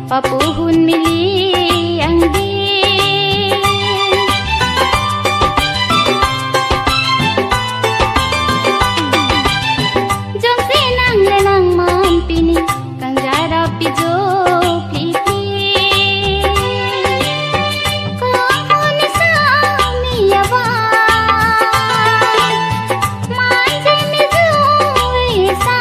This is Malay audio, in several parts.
papuhun mili ang di jom senang lenang mampini kang jarap pijo piti kahon sa miyawa manje mijo isa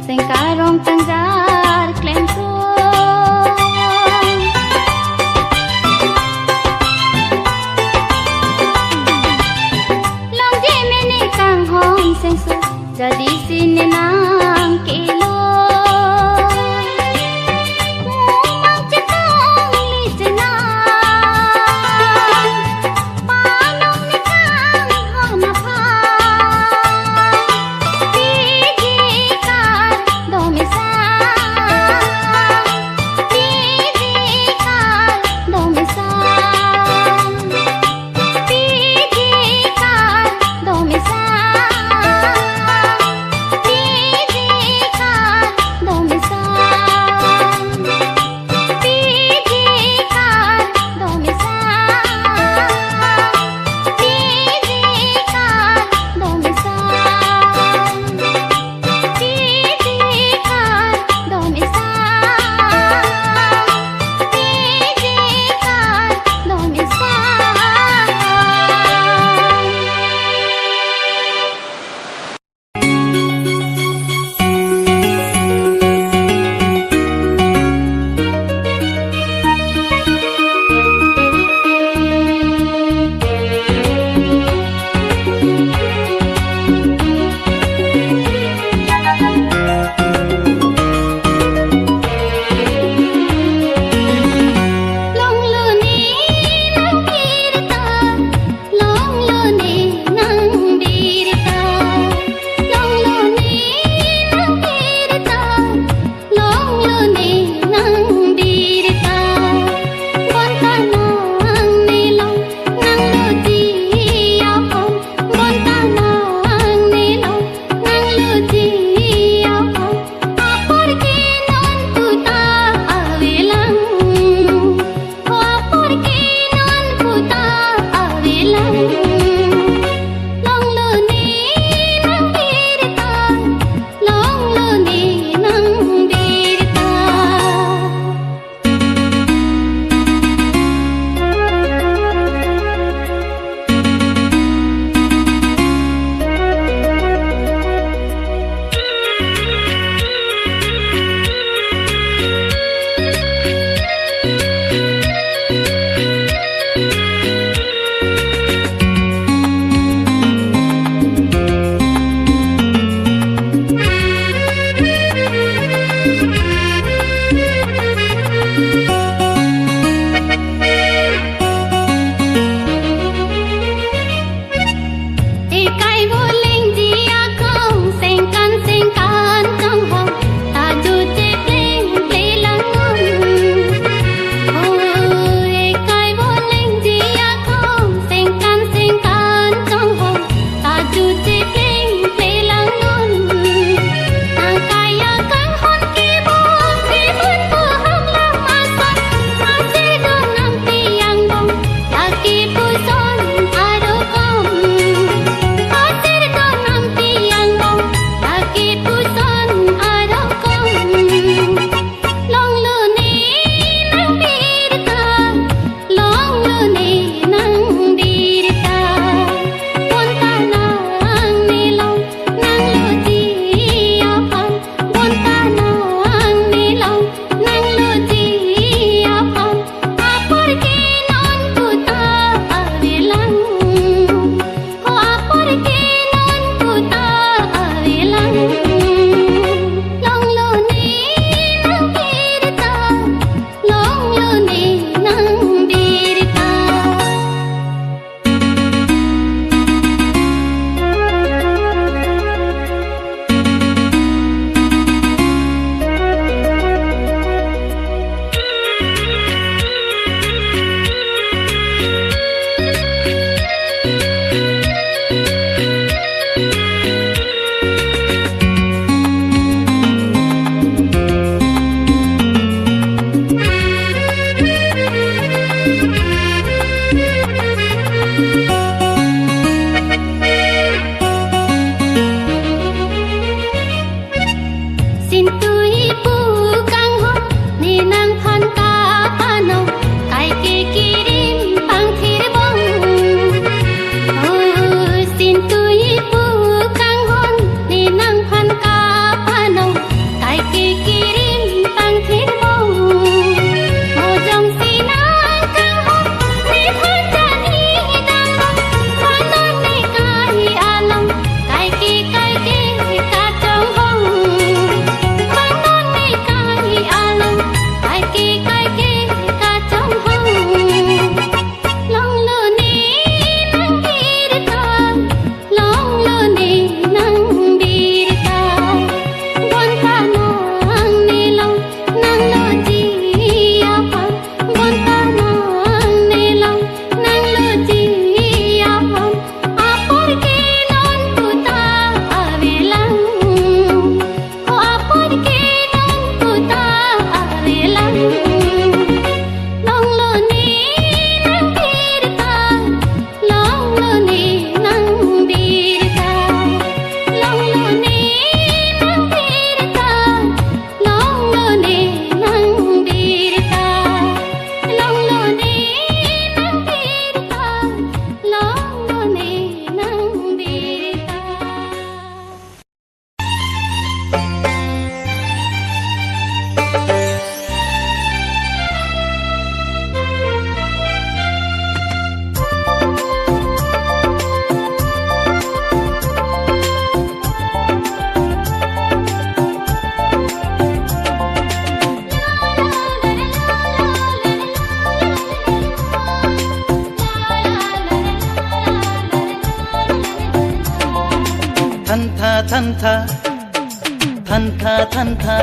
sengkarong tanggar klempo long jemene kang hong sengsu jadi sini nang kilo mumang cetong li jenang panong ni kang hong napang domisa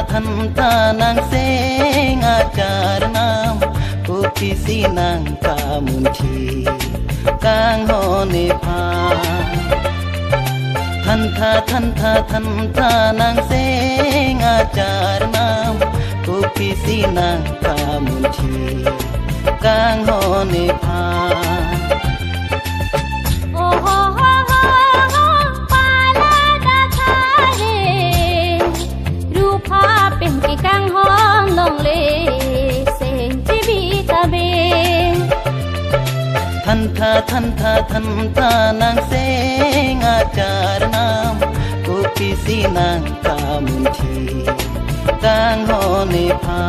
Thanta nang seng ajar nam Putisi nang kamunti Kang hone pa Thanta nang seng ajar nam Putisi nang kamunti Kang hone pa Kang hong long le seng chi bi ta be Thanta nang seng ajar nam Kupisi nang kamunti Kang hone pa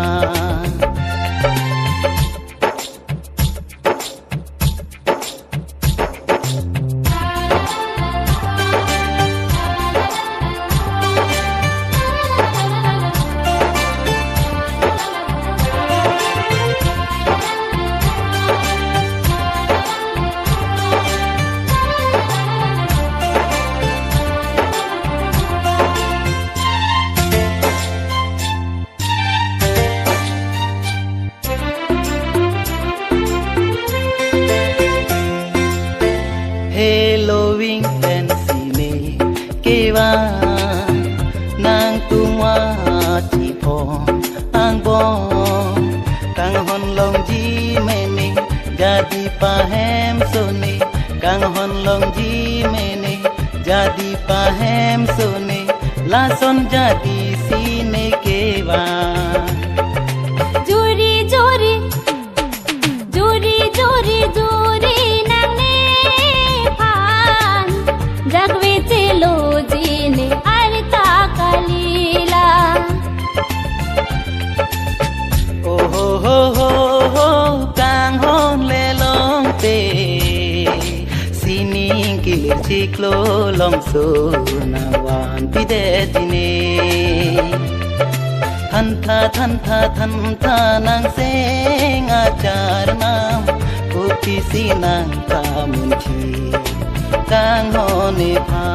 Nang tumwa chi phong ang bom Kang hon long ji mene jadi pahem sone Kang hon long ji mene jadi pahem sone Lason jadi sine kewa Juri juri juri juri juri nang ne phan jagwe chelo jine arta kalila Oh kang hon le long te sining kilir chiklo long so na wan pidetine Thanta nang seng ajar nam Kupisi nang kamunti Kang hone pa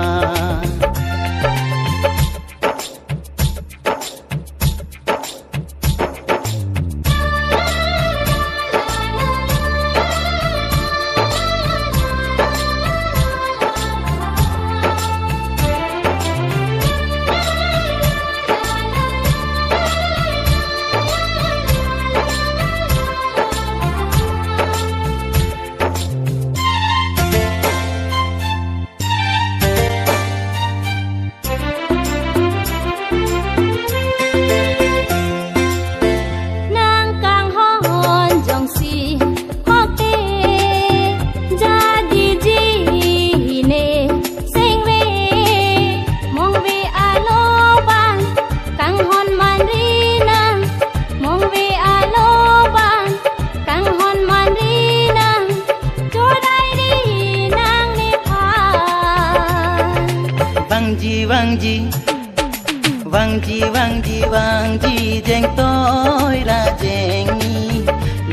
Wangji jeng toi ra jeng ni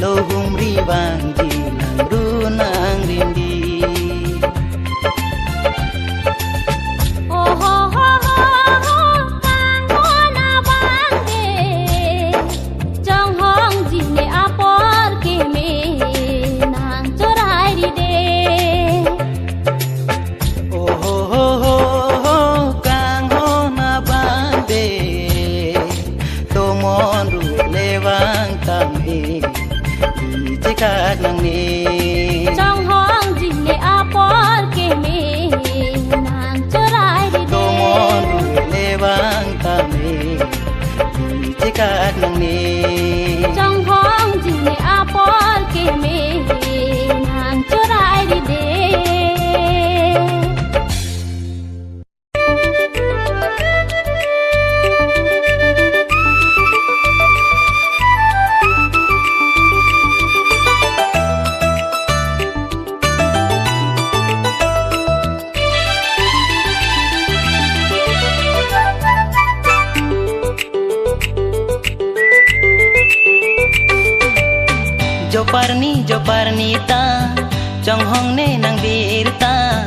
lo humri wangji nang du nang rindi kang hona bang de jong hong ji ne apor ke me nang chorai ri de Kak nang ni trong hong ji ne apor ke me nang chorai ri de Tomon lewang tame Kak nang ni trong hong ji ne apor ke me nang chorai ri de Joparni ta trong hong ne nang birta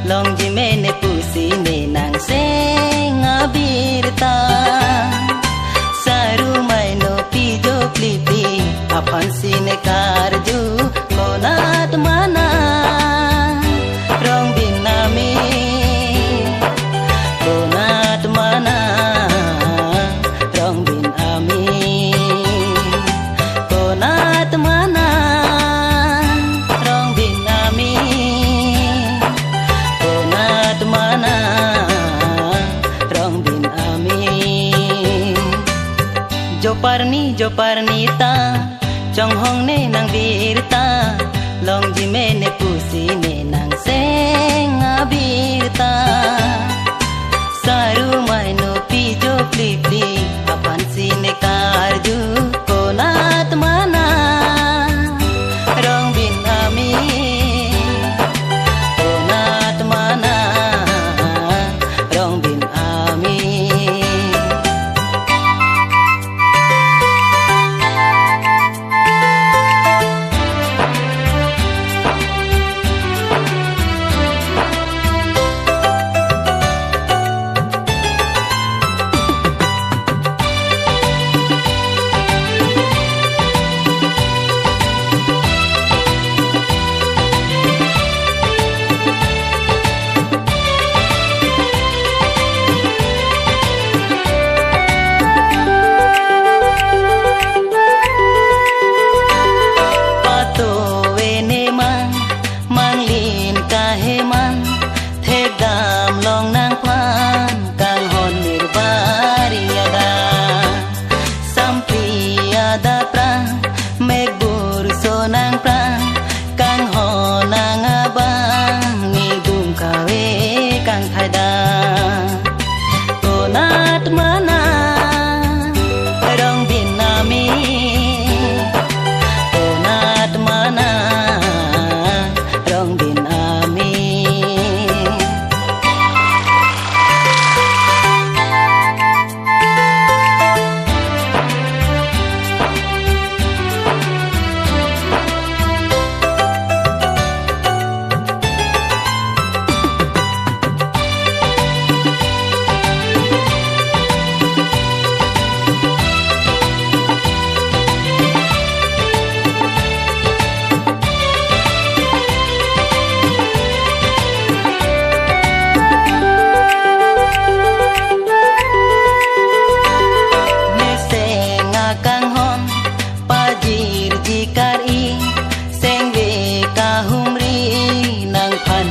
long ji me ne pusi ne nang senga birta saru mai no pijo plipi apan sine karju konat mana rong binami konat mana rong binami konat mana rong binami konat mana rong binami Joparni ta trong hong ne nang birta long ji me ne pusi ne nang senga birta saru mai no pijo plipli apan sine karju konat mana rong binami konat mana rong binami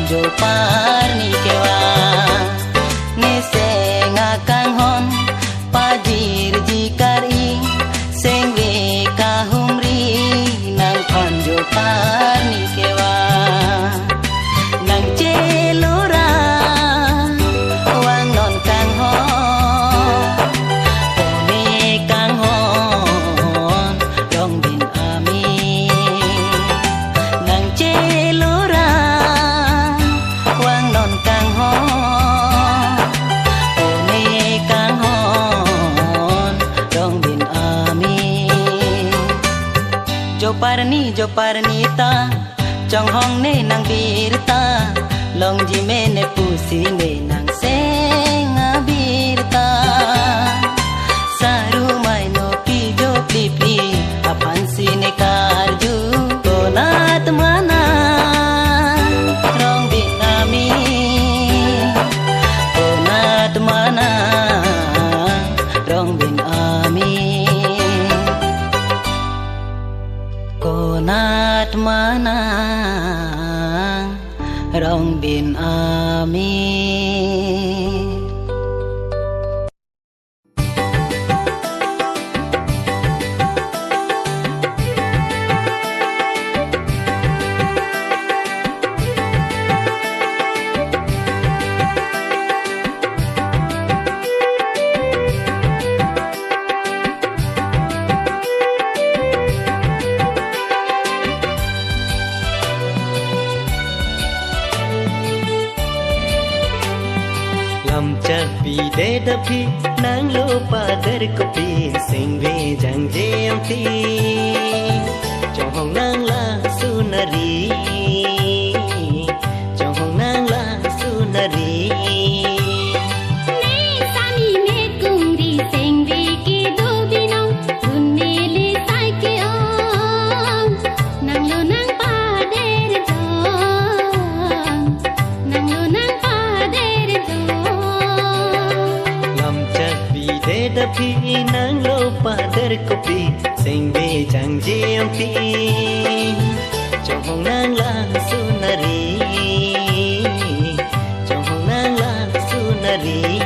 Joparni kewa ne senga kanghon pajir jikari sengwe kahumri nang pan Joparni kewa nang celora wang non kanghon one kanghon dong bin ami nang celora Joparni ta trong hong ne nang birta long ji me ne pusi ne nang senga birta saru mai no pijo plipli apan sine karju konat mana rong binami konat mana rong binami konat mana rong bin ami de dapi nang lupa dari kopi sing ve jang je amti Johong nang la sunari, johong nang la sunari. Tapi nang lo pader kopi sing be jang jiang pi johong nang la sunari johong nang la sunari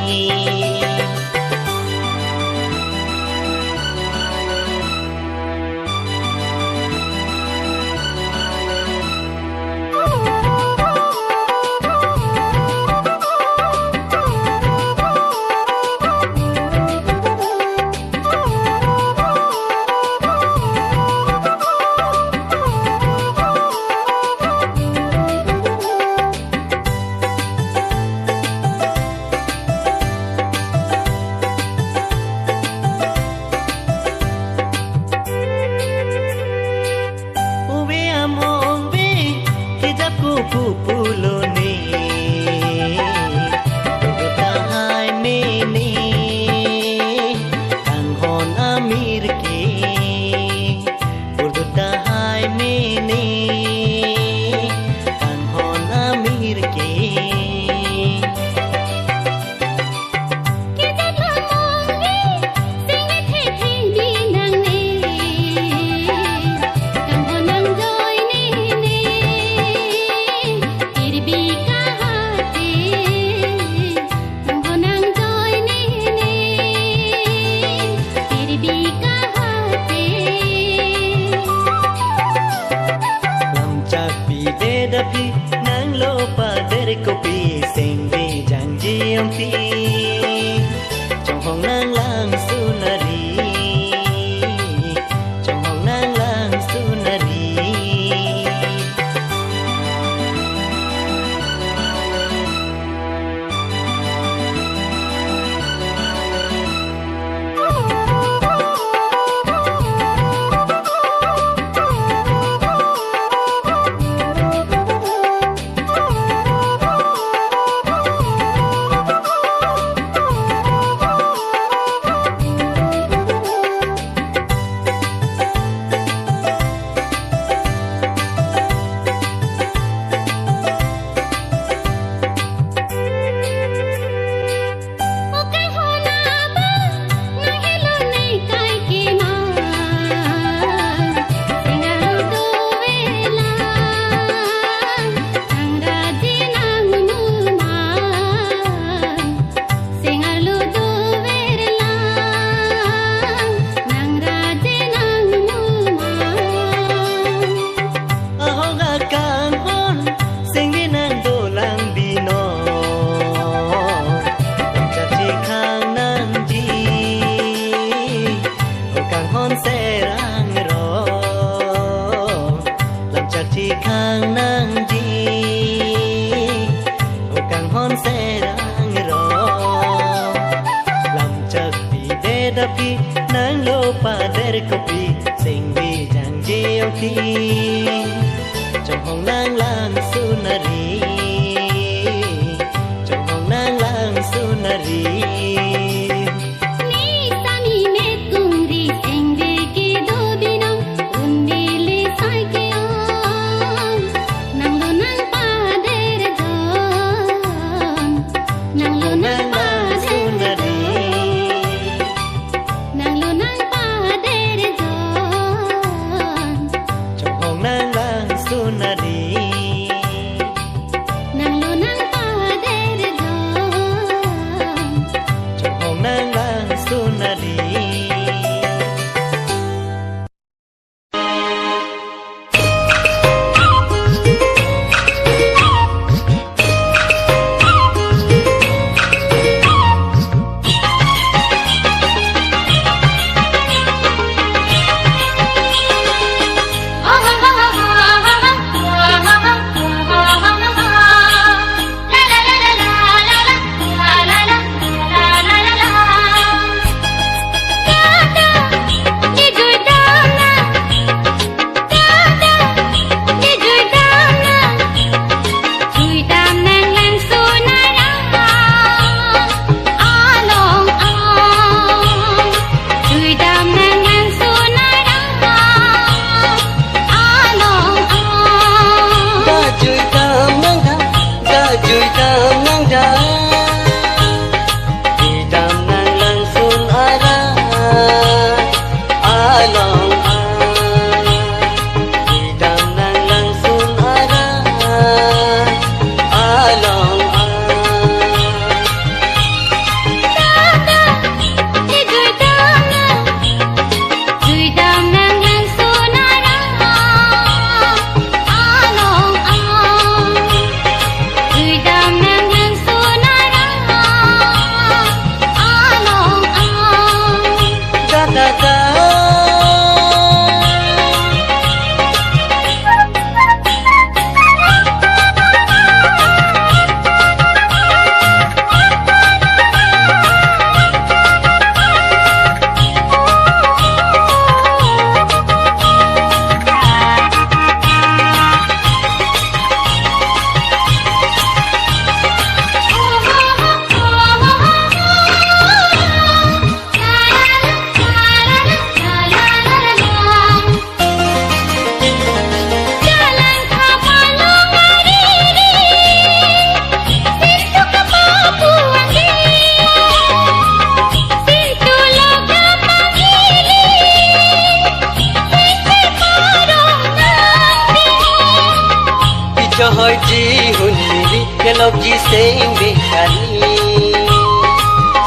ji hun miri kelok ji seng bekali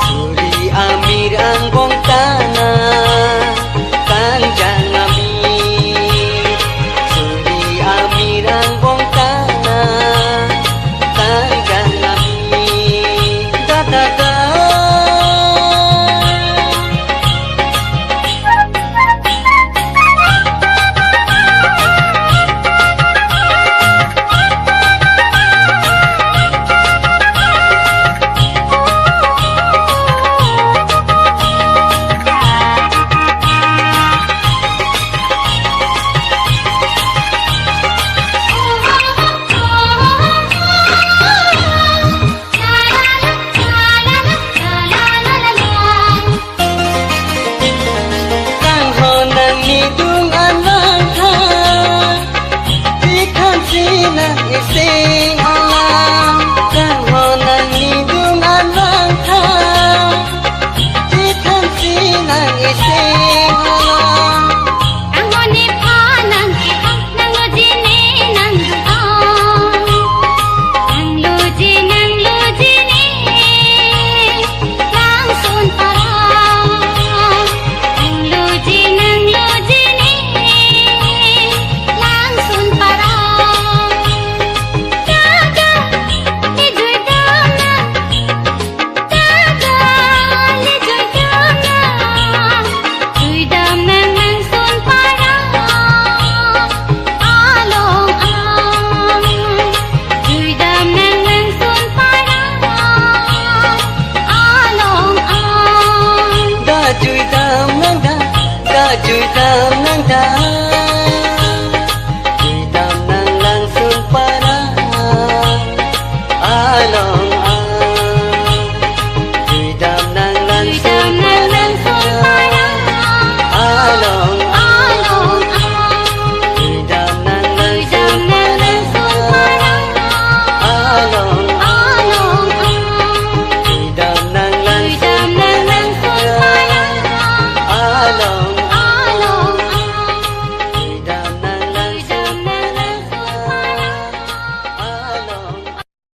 suri amir anggong tanah kanjang amir suri amir anggong tanah kanjang amir da da da Say